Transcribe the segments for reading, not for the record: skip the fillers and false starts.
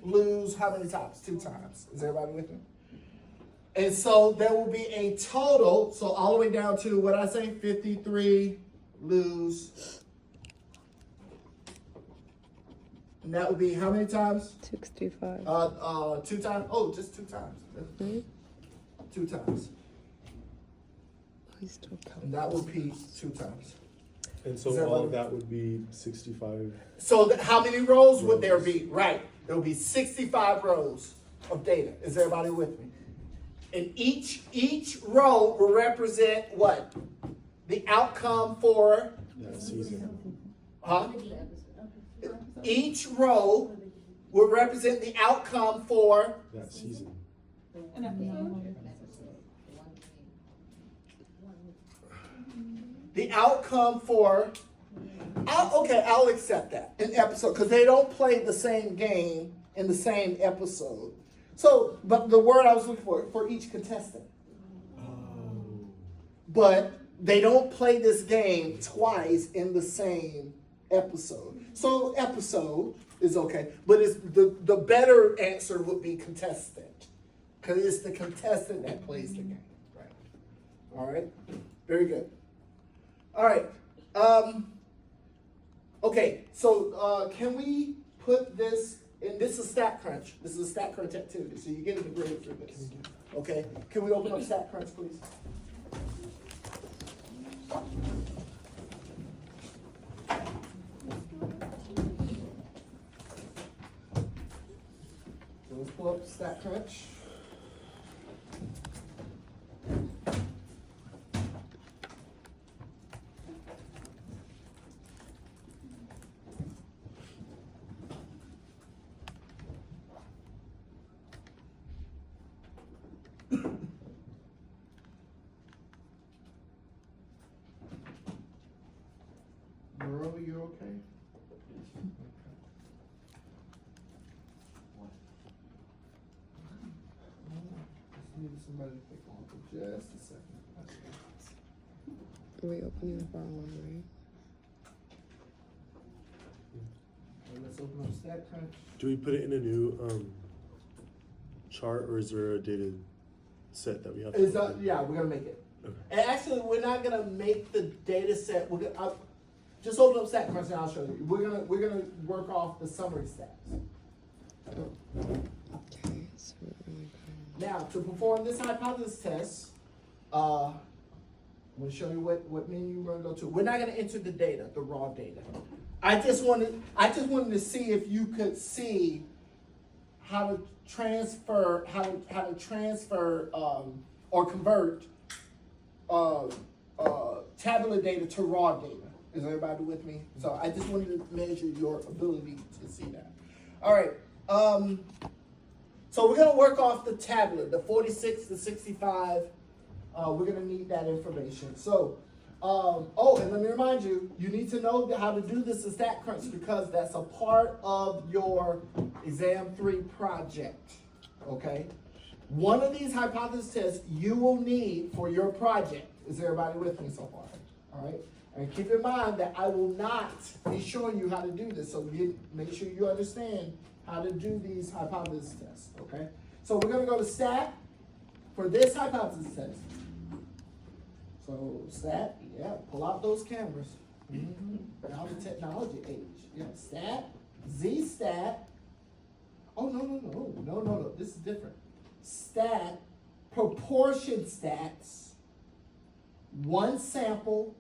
lose how many times? 2 times. Is everybody with me? And so there will be a total, so all the way down to what I say, 53 lose. And that would be how many times? 65. 2 times. Oh, just 2 times. Hmm? 2 times. Please don't count. And that would be 2 times. And so Is that all what- of that would be 65. So how many rows would there be? Right. There will be 65 rows of data. Is everybody with me? And each row will represent what? The outcome for, That season. huh? Each row will represent the outcome for That season. the outcome for. I'll accept that. An episode, because they don't play the same game in the same episode. So, but the word I was looking for each contestant. Oh. But they don't play this game twice in the same episode. So episode is okay, but it's the better answer would be contestant, because it's the contestant that plays the game. Right. All right. Very good. All right. Okay. So can we put this? And this is StatCrunch. This is a StatCrunch activity, so you're getting the grade for this. Okay. Can we open up StatCrunch, please? So let's pull up StatCrunch. Merle, you okay? Just need somebody to take on for just a second. Are we opening the wrong one, right? Okay, let's open up StatCrunch. Do we put it in a new chart, or is there a data set that we have to Is open? yeah, we're gonna make it. Okay. And actually, we're not gonna make the data set. We're gonna just open up StatCrunch and I'll show you. We're gonna work off the summary stats. Okay, so we're gonna go. Now, to perform this hypothesis test, I'm gonna show you what menu we're gonna go to. We're not gonna enter the data, the raw data. I just wanted to see if you could see how to transfer or convert tabular data to raw data. Is everybody with me? So I just wanted to measure your ability to see that. All right. So we're gonna work off the tabular, the 46 to 65. We're gonna need that information. So, and let me remind you, you need to know how to do this in StatCrunch, because that's a part of your Exam 3 project, okay? One of these hypothesis tests you will need for your project. Is everybody with me so far? All right? And keep in mind that I will not be showing you how to do this, so make sure you understand how to do these hypothesis tests, okay? So we're gonna go to Stat for this hypothesis test. So Stat, yeah, pull out those cameras. Now the technology age. Yeah, Stat, Z-Stat. Oh, no, this is different. Stat, proportion stats, one sample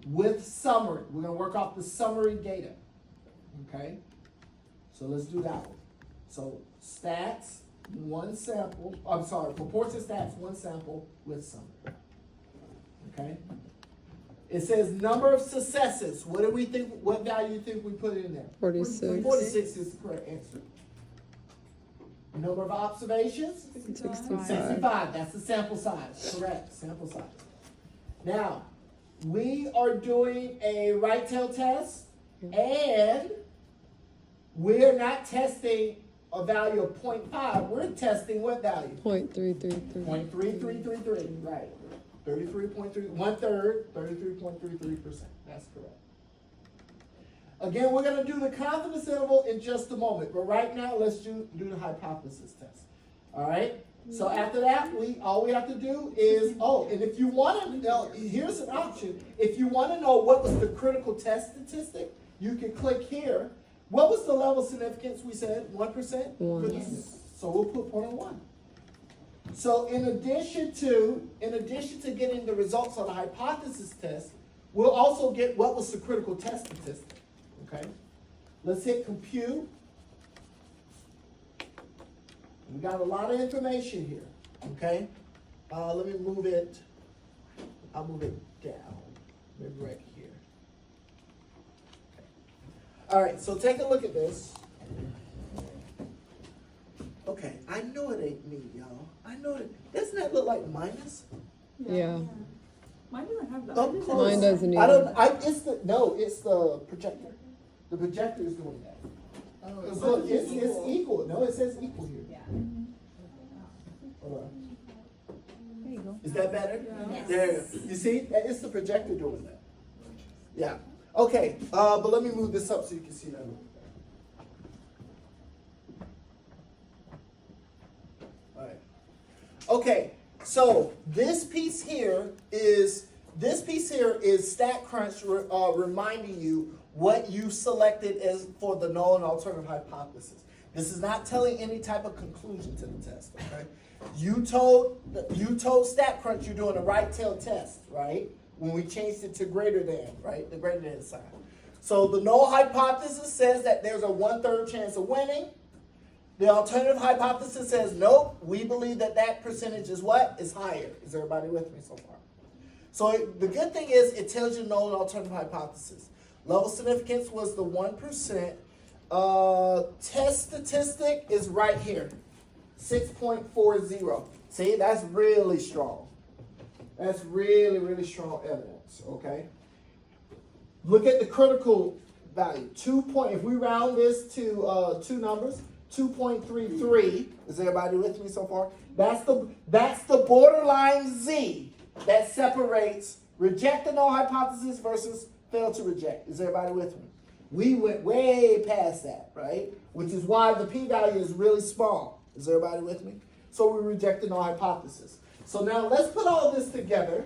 with summary. We're gonna work off the summary data, okay? So let's do that one. So stats, one sample, proportion stats, one sample with summary. Okay? It says number of successes. What do we think, what value do you think we put in there? 46. 46 is the correct answer. Number of observations? 65. 65, that's the sample size, correct, sample size. Now, we are doing a right tail test, and we're not testing a value of 0.5, we're testing what value? 0.333. 0.3333, right. 33.3, 1/3, 33.33%, that's correct. Again, we're gonna do the confidence interval in just a moment, but right now, let's do the hypothesis test. All right? So after that, all we have to do is, and if you wanna know, here's an option. If you wanna know what was the critical test statistic, you can click here. What was the level of significance we said? 1%? 1. Yes. So we'll put 0.01. So in addition to getting the results of the hypothesis test, we'll also get what was the critical test statistic. Okay? Let's hit compute. We got a lot of information here. Okay? Let me move it. I'll move it down. Maybe right here. Okay. All right, so take a look at this. Okay, I know it ain't me, y'all. I know it. Doesn't that look like minus? Yeah. Mine doesn't have that. Up close. Mine doesn't I don't. either. It's the projector. The projector is doing that. Because look, it's equal. No, it says equal here. Yeah. Hold on. There you go. Is that better? Yes. There. You see, it's the projector doing that. Yeah. Okay. But let me move this up so you can see that. All right. Okay. So this piece here is StatCrunch reminding you what you selected as for the null and alternative hypothesis. This is not telling any type of conclusion to the test. Okay. You told StatCrunch you're doing a right tail test, right? When we changed it to greater than, right? The greater than sign. So the null hypothesis says that there's a 1/3 chance of winning. The alternative hypothesis says, nope, we believe that percentage is what? Is higher. Is everybody with me so far? So the good thing is it tells you null and alternative hypothesis. Level significance was the 1%. Test statistic is right here. 6.40. See, that's really strong. That's really, really strong evidence, okay? Look at the critical value. If we round this to two numbers, 2.33. Is everybody with me so far? That's the borderline Z that separates reject the null hypothesis versus fail to reject. Is everybody with me? We went way past that, right? Which is why the p-value is really small. Is everybody with me? So we reject the null hypothesis. So now let's put all this together.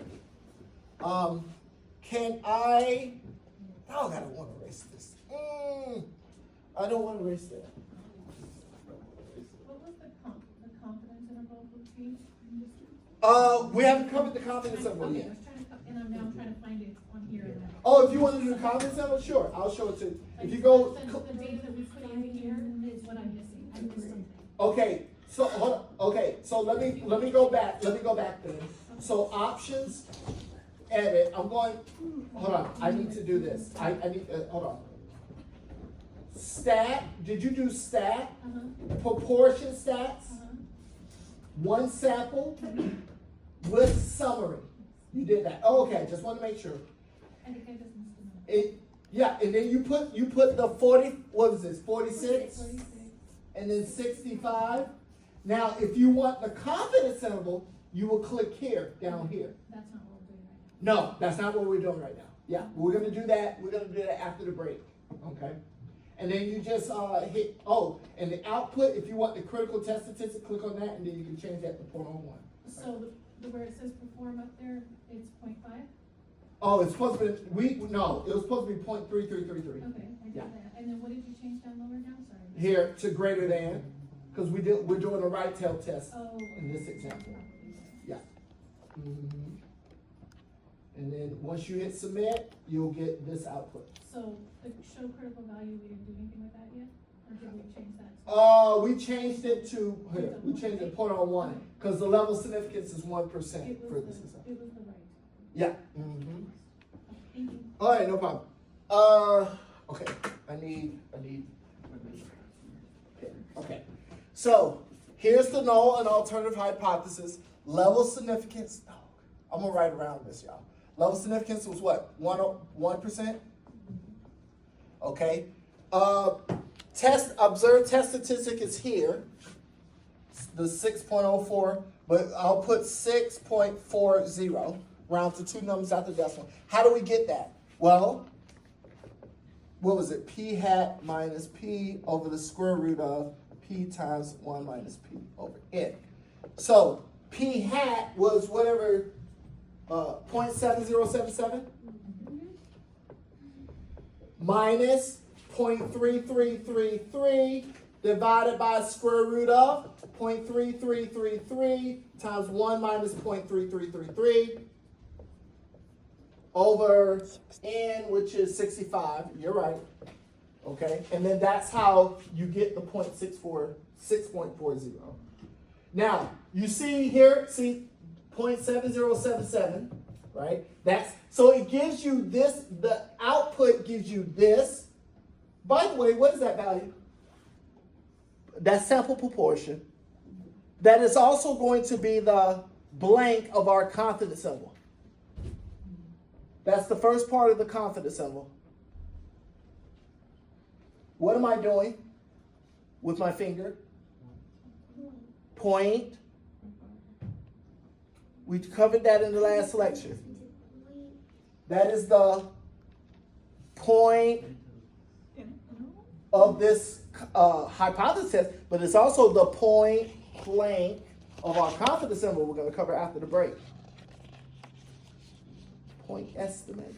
I don't want to erase this. I don't want to erase that. What was the confidence interval for P? We haven't covered the confidence interval Okay, I yet. was trying to, and I'm now trying to find it on here. Oh, if you want to do the confidence interval, sure, I'll show it to you. If you go, The data that we put in here is what I'm missing. I missed something. okay, so hold on. Okay, so let me go back. Let me go back then. So options, edit. I'm going. Hold on. I need to do this. I need. Hold on. Stat. Did you do stat? Proportion stats. One sample with summary. You did that. Oh, okay. Just want to make sure. I think I just missed a number. Yeah, and then you put the 40. What is this? 46. 46. And then 65. Now, if you want the confidence interval, you will click here, down here. That's not what we're doing right No, that's not what we're doing right now. Yeah, we're gonna do that. We're gonna do that after the break. Okay. And then you just hit and the output. If you want the critical test statistic, click on that, and then you can change that to 0.01. now. So where it says perform up there, it's 0.5? Oh, it's supposed to be. It was supposed to be 0.3333. Okay, I did Yeah. that. And then what did you change down lower now? Sorry. Here to greater than, because we're doing a right tail test Oh. in this example. Yeah. Mm-hmm. And then once you hit submit, you'll get this output. So the show critical value, we didn't do anything with that yet? Or did we change that? We changed it to here. We changed it to 0.01 because the level of significance is 1% It for was this the, example. it was the right. Yeah. Mm-hmm. Thank you. All right, no problem. Okay. I need. Okay. So here's the null and alternative hypothesis. Level Significance. Oh, I'm gonna write around this, y'all. Level significance was what? 1%? Okay. Observed test statistic is here. The 6.04, but I'll put 6.40. Round to two numbers after decimal. How do we get that? Well, what was it? P hat minus P over the square root of P times 1 minus P over N. So P hat was whatever, 0.7077 minus 0.3333 divided by square root of 0.3333 times 1 minus 0.3333 over N, which is 65. You're right. Okay, and then that's how you get the 6.40. Now, you see here, see 0.7077, right? So it gives you this, the output gives you this. By the way, what is that value? That's sample proportion. That is also going to be the blank of our confidence symbol. That's the first part of the confidence symbol. What am I doing with my finger? Point. We covered that in the last lecture. That is the point of this hypothesis, but it's also the point blank of our confidence symbol we're going to cover after the break. Point estimate.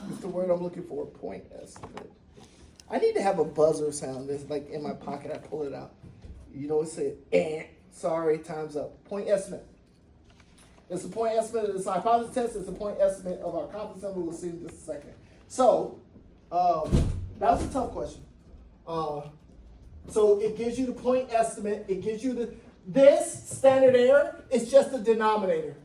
That's the word I'm looking for, point estimate. I need to have a buzzer sound that's like in my pocket. I pull it out. You know, it said, sorry, time's up. Point estimate. It's a point estimate of this hypothesis test. It's a point estimate of our confidence symbol. We'll see in just a second. So, that was a tough question. So it gives you the point estimate. It gives you this standard error is just the denominator.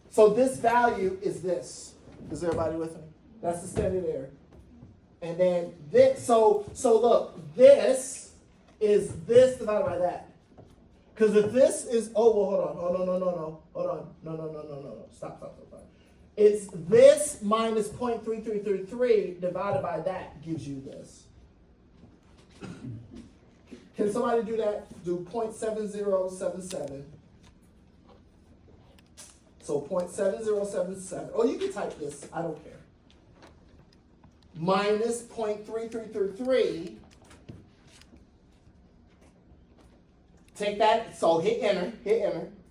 So this value is this. Is everybody with me? That's the standard error. And then this, so look, this is this divided by that. Because if this is, hold on. Stop. It's this minus 0.3333 divided by that gives you this. Can somebody do that? Do 0.7077. So 0.7077, or you can type this, I don't care. Minus 0.3333. Take that, so hit enter,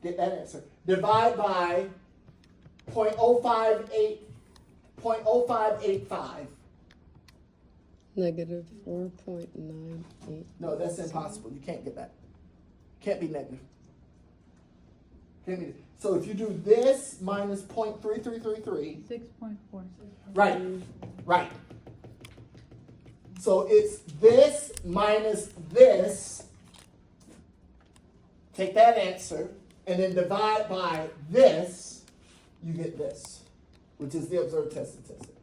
get that answer. Divide by 0.0585. Negative 4.98. No, that's impossible. You can't get that. Can't be negative. Can't be. So if you do this minus 0.3333. 6.4. Right. So it's this minus this. Take that answer and then divide by this. You get this, which is the observed test statistic.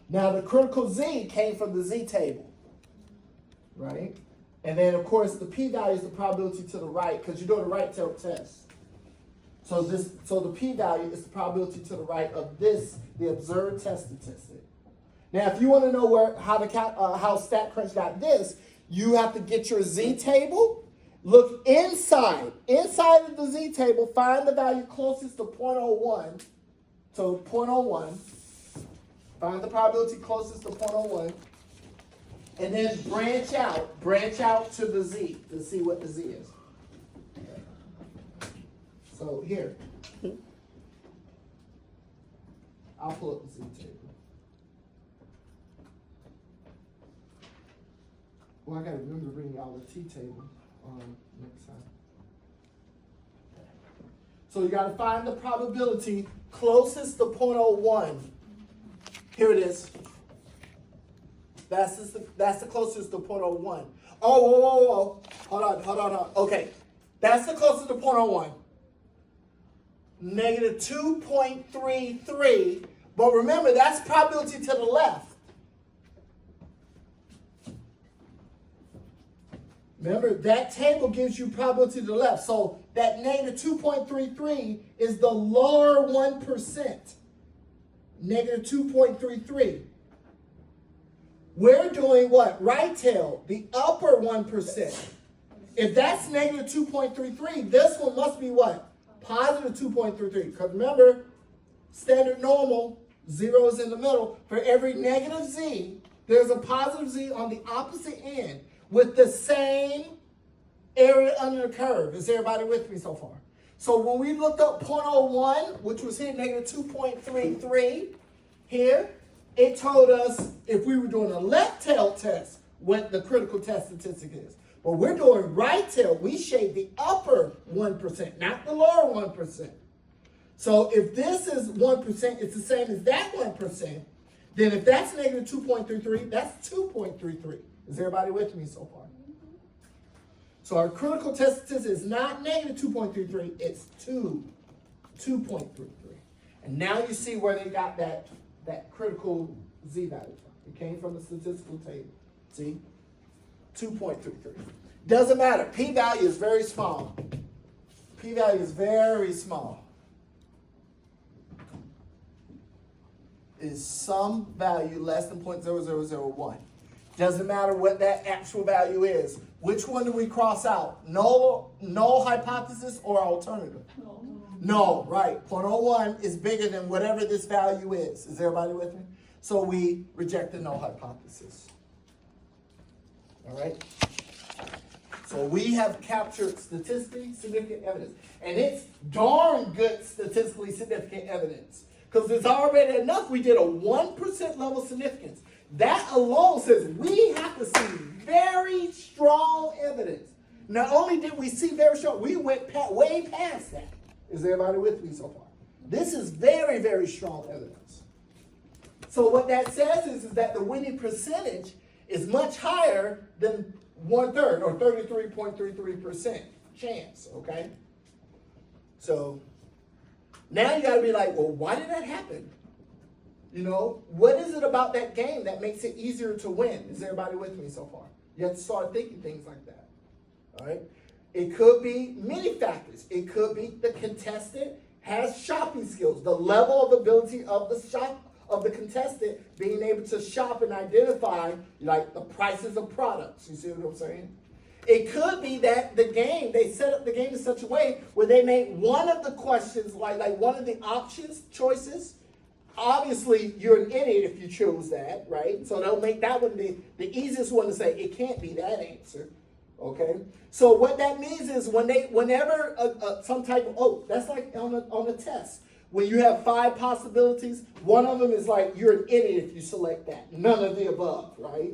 Now the critical Z came from the Z table, right? And then of course the p-value is the probability to the right because you're doing a right tail test. So the p-value is the probability to the right of this, the observed test statistic. Now, if you want to know how StatCrunch got this, you have to get your Z table. Look inside of the Z table, find the value closest to 0.01. So 0.01. Find the probability closest to 0.01. And then branch out to the Z to see what the Z is. So here, I'll pull up the Z table. Well, I gotta remember to bring y'all the T table next time. So you gotta find the probability closest to 0.01. Here it is. That's the closest to 0.01. Oh, hold on. Okay, that's the closest to 0.01. Negative 2.33, but remember that's probability to the left. Remember that table gives you probability to the left, so that negative 2.33 is the lower 1%. Negative 2.33. We're doing what? Right tail, the upper 1%. If that's negative 2.33, this one must be what? Positive 2.33, because remember, standard normal zeros in the middle. For every negative z, there's a positive z on the opposite end with the same area under the curve. Is everybody with me so far? So when we looked up 0.01, which was here, negative 2.33, here, it told us if we were doing a left tail test, what the critical test statistic is. But we're doing right tail. We shade the upper 1%, not the lower 1%. So if this is 1%, it's the same as that 1%. Then if that's negative 2.33, that's 2.33. Is everybody with me so far? So our critical test statistic is not negative 2.33, it's 2.33. And now you see where they got that critical z value from. It came from the statistical table. See? 2.33. Doesn't matter. P-value is very small. P-value is very small. Is some value less than 0.0001. Doesn't matter what that actual value is. Which one do we cross out? Null hypothesis or alternative? No, right. 0.01 is bigger than whatever this value is. Is everybody with me? So we reject the null hypothesis. All right? So we have captured statistically significant evidence. And it's darn good statistically significant evidence. Because there's already enough. We did a 1% level of significance. That alone says we have to see very strong evidence. Not only did we see very strong, we went way past that. Is everybody with me so far? This is very, very strong evidence. So what that says is that the winning percentage is much higher than 1/3 or 33.33% chance, okay? So now you gotta be like, well, why did that happen? You know, what is it about that game that makes it easier to win? Is everybody with me so far? You have to start thinking things like that, all right? It could be many factors. It could be the contestant has shopping skills, the level of ability of the contestant being able to shop and identify like the prices of products. You see what I'm saying? It could be that the game, they set up the game in such a way where they made one of the questions, like one of the options choices. Obviously, you're an idiot if you chose that, right? So they'll make that one the easiest one to say, it can't be that answer, okay? So what that means is whenever some type of, that's like on a test. When you have 5 possibilities, one of them is like, you're an idiot if you select that. None of the above, right?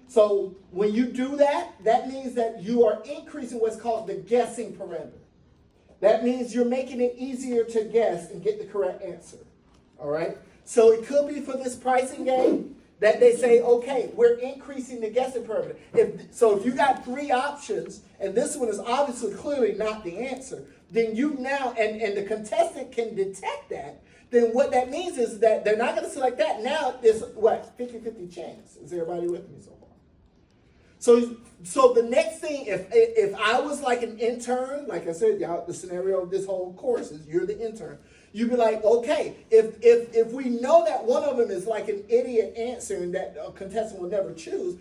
So when you do that, that means that you are increasing what's called the guessing parameter. That means you're making it easier to guess and get the correct answer, all right? So it could be for this pricing game that they say, okay, we're increasing the guessing parameter. If you got 3 options, and this one is obviously clearly not the answer, then you now, and the contestant can detect that, then what that means is that they're not going to select that. Now there's what, 50-50 chance. Is everybody with me so far? So the next thing, if I was like an intern, like I said, y'all, the scenario of this whole course is you're the intern. You'd be like, okay, if we know that one of them is like an idiot answer and that a contestant will never choose,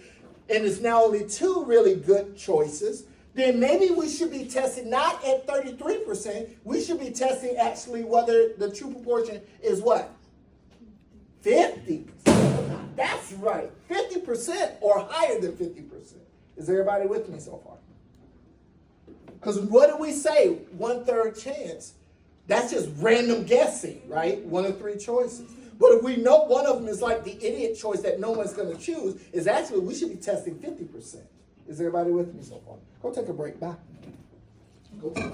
and it's now only 2 really good choices, then maybe we should be testing not at 33%, we should be testing actually whether the true proportion is what? 50%. That's right, 50% or higher than 50%. Is everybody with me so far? Because what do we say? 1/3 chance. That's just random guessing, right? 1 of 3 choices. But if we know one of them is like the idiot choice that no one's going to choose, is actually we should be testing 50%. Is everybody with me so far? Go take a break. Bye. Go take a break.